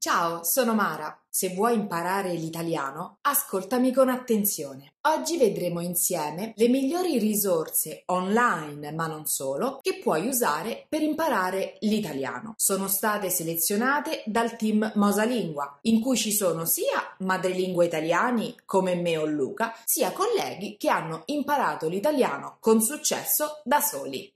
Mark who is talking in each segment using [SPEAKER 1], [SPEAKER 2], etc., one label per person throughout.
[SPEAKER 1] Ciao, sono Mara. Se vuoi imparare l'italiano, ascoltami con attenzione. Oggi vedremo insieme le migliori risorse online, ma non solo, che puoi usare per imparare l'italiano. Sono state selezionate dal team Mosalingua, in cui ci sono sia madrelingua italiani come me o Luca, sia colleghi che hanno imparato l'italiano con successo da soli.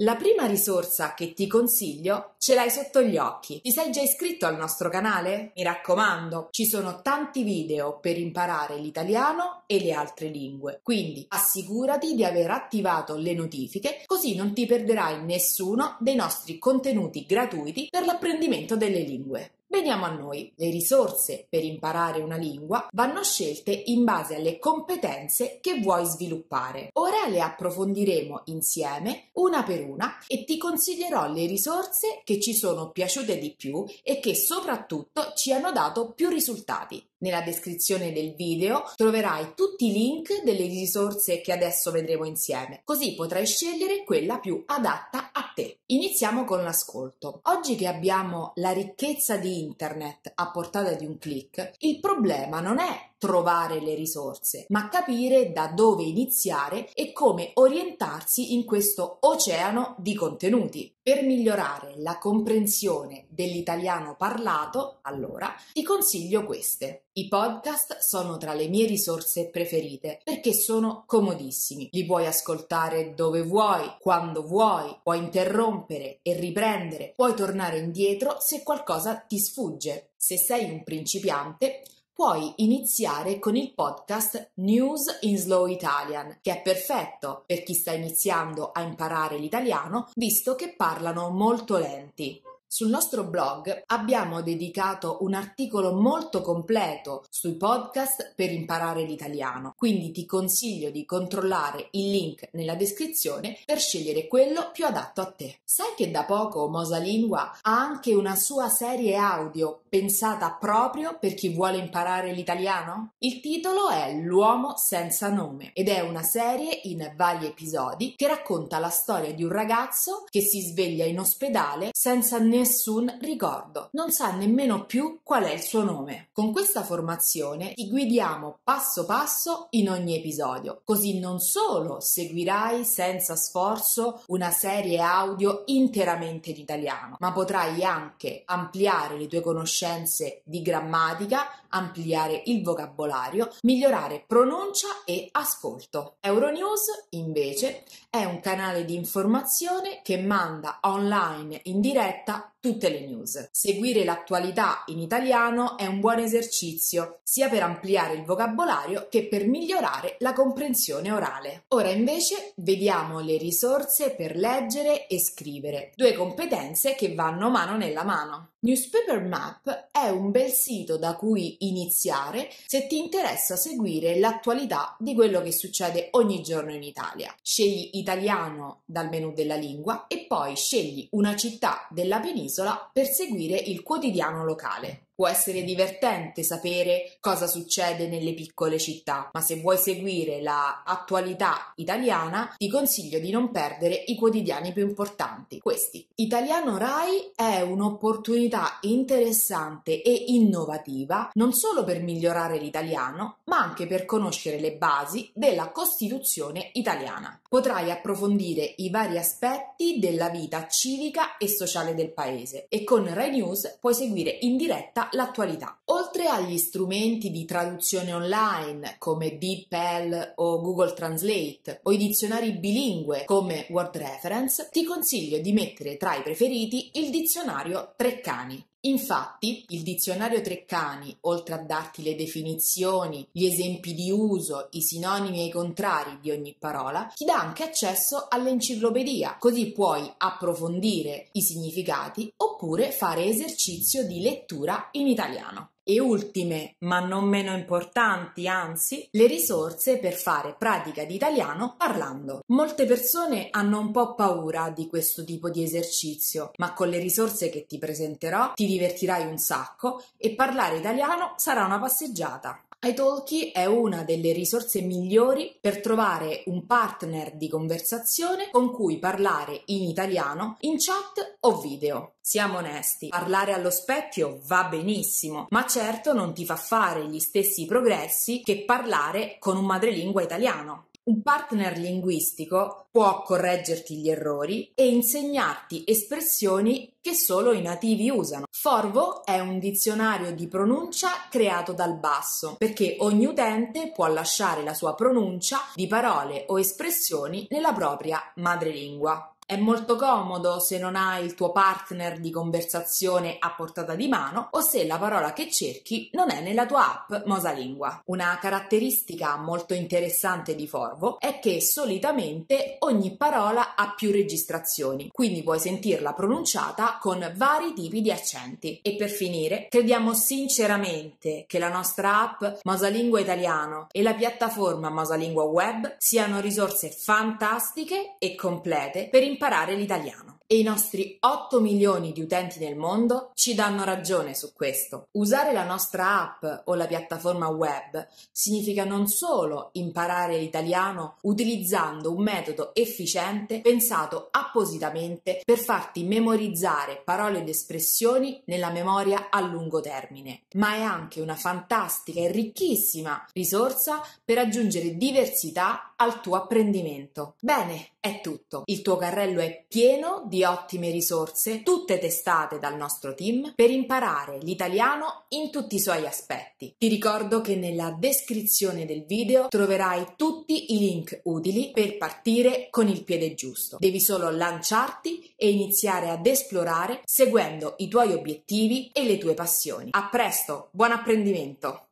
[SPEAKER 1] La prima risorsa che ti consiglio ce l'hai sotto gli occhi. Ti sei già iscritto al nostro canale? Mi raccomando, ci sono tanti video per imparare l'italiano e le altre lingue, quindi assicurati di aver attivato le notifiche, così non ti perderai nessuno dei nostri contenuti gratuiti per l'apprendimento delle lingue. Veniamo a noi. Le risorse per imparare una lingua vanno scelte in base alle competenze che vuoi sviluppare. Ora le approfondiremo insieme una per una e ti consiglierò le risorse che ci sono piaciute di più e che soprattutto ci hanno dato più risultati. Nella descrizione del video troverai tutti i link delle risorse che adesso vedremo insieme, così potrai scegliere quella più adatta a te. Iniziamo con l'ascolto. Oggi che abbiamo la ricchezza di internet a portata di un click, il problema non è trovare le risorse, ma capire da dove iniziare e come orientarsi in questo oceano di contenuti. Per migliorare la comprensione dell'italiano parlato, allora, ti consiglio queste. I podcast sono tra le mie risorse preferite perché sono comodissimi. Li puoi ascoltare dove vuoi, quando vuoi, puoi interrompere e riprendere, puoi tornare indietro se qualcosa ti sfugge. Se sei un principiante, puoi iniziare con il podcast News in Slow Italian, che è perfetto per chi sta iniziando a imparare l'italiano, visto che parlano molto lenti. Sul nostro blog abbiamo dedicato un articolo molto completo sui podcast per imparare l'italiano, quindi ti consiglio di controllare il link nella descrizione per scegliere quello più adatto a te. Sai che da poco Mosalingua ha anche una sua serie audio pensata proprio per chi vuole imparare l'italiano? Il titolo è L'uomo senza nome ed è una serie in vari episodi che racconta la storia di un ragazzo che si sveglia in ospedale senza nessun ricordo, non sa nemmeno più qual è il suo nome. Con questa formazione ti guidiamo passo passo in ogni episodio, così non solo seguirai senza sforzo una serie audio interamente in italiano, ma potrai anche ampliare le tue conoscenze di grammatica, ampliare il vocabolario, migliorare pronuncia e ascolto. Euronews, invece, è un canale di informazione che manda online in diretta tutte le news. Seguire l'attualità in italiano è un buon esercizio, sia per ampliare il vocabolario che per migliorare la comprensione orale. Ora invece vediamo le risorse per leggere e scrivere, due competenze che vanno mano nella mano. Newspaper Map è un bel sito da cui iniziare se ti interessa seguire l'attualità di quello che succede ogni giorno in Italia. Scegli italiano dal menu della lingua e poi scegli una città della penisola per seguire il quotidiano locale. Può essere divertente sapere cosa succede nelle piccole città, ma se vuoi seguire la attualità italiana, ti consiglio di non perdere i quotidiani più importanti, questi. Italiano Rai è un'opportunità interessante e innovativa, non solo per migliorare l'italiano, ma anche per conoscere le basi della Costituzione italiana. Potrai approfondire i vari aspetti della vita civica e sociale del paese e con Rai News puoi seguire in diretta l'attualità. Oltre agli strumenti di traduzione online come DeepL o Google Translate o i dizionari bilingue come Word Reference, ti consiglio di mettere tra i preferiti il dizionario Treccani. Infatti, il dizionario Treccani, oltre a darti le definizioni, gli esempi di uso, i sinonimi e i contrari di ogni parola, ti dà anche accesso all'enciclopedia, così puoi approfondire i significati oppure fare esercizio di lettura in italiano. E ultime, ma non meno importanti, anzi, le risorse per fare pratica di italiano parlando. Molte persone hanno un po' paura di questo tipo di esercizio, ma con le risorse che ti presenterò ti divertirai un sacco e parlare italiano sarà una passeggiata. italki è una delle risorse migliori per trovare un partner di conversazione con cui parlare in italiano in chat o video. Siamo onesti, parlare allo specchio va benissimo, ma certo non ti fa fare gli stessi progressi che parlare con un madrelingua italiano. Un partner linguistico può correggerti gli errori e insegnarti espressioni che solo i nativi usano. Forvo è un dizionario di pronuncia creato dal basso, perché ogni utente può lasciare la sua pronuncia di parole o espressioni nella propria madrelingua. È molto comodo se non hai il tuo partner di conversazione a portata di mano o se la parola che cerchi non è nella tua app Mosalingua. Una caratteristica molto interessante di Forvo è che solitamente ogni parola ha più registrazioni, quindi puoi sentirla pronunciata con vari tipi di accenti. E per finire, crediamo sinceramente che la nostra app Mosalingua Italiano e la piattaforma Mosalingua Web siano risorse fantastiche e complete per imparare l'italiano. E i nostri 8 milioni di utenti nel mondo ci danno ragione su questo. Usare la nostra app o la piattaforma web significa non solo imparare l'italiano utilizzando un metodo efficiente pensato appositamente per farti memorizzare parole ed espressioni nella memoria a lungo termine, ma è anche una fantastica e ricchissima risorsa per aggiungere diversità al tuo apprendimento. Bene, è tutto. Il tuo carrello è pieno di ottime risorse, tutte testate dal nostro team, per imparare l'italiano in tutti i suoi aspetti. Ti ricordo che nella descrizione del video troverai tutti i link utili per partire con il piede giusto. Devi solo lanciarti e iniziare ad esplorare seguendo i tuoi obiettivi e le tue passioni. A presto, buon apprendimento!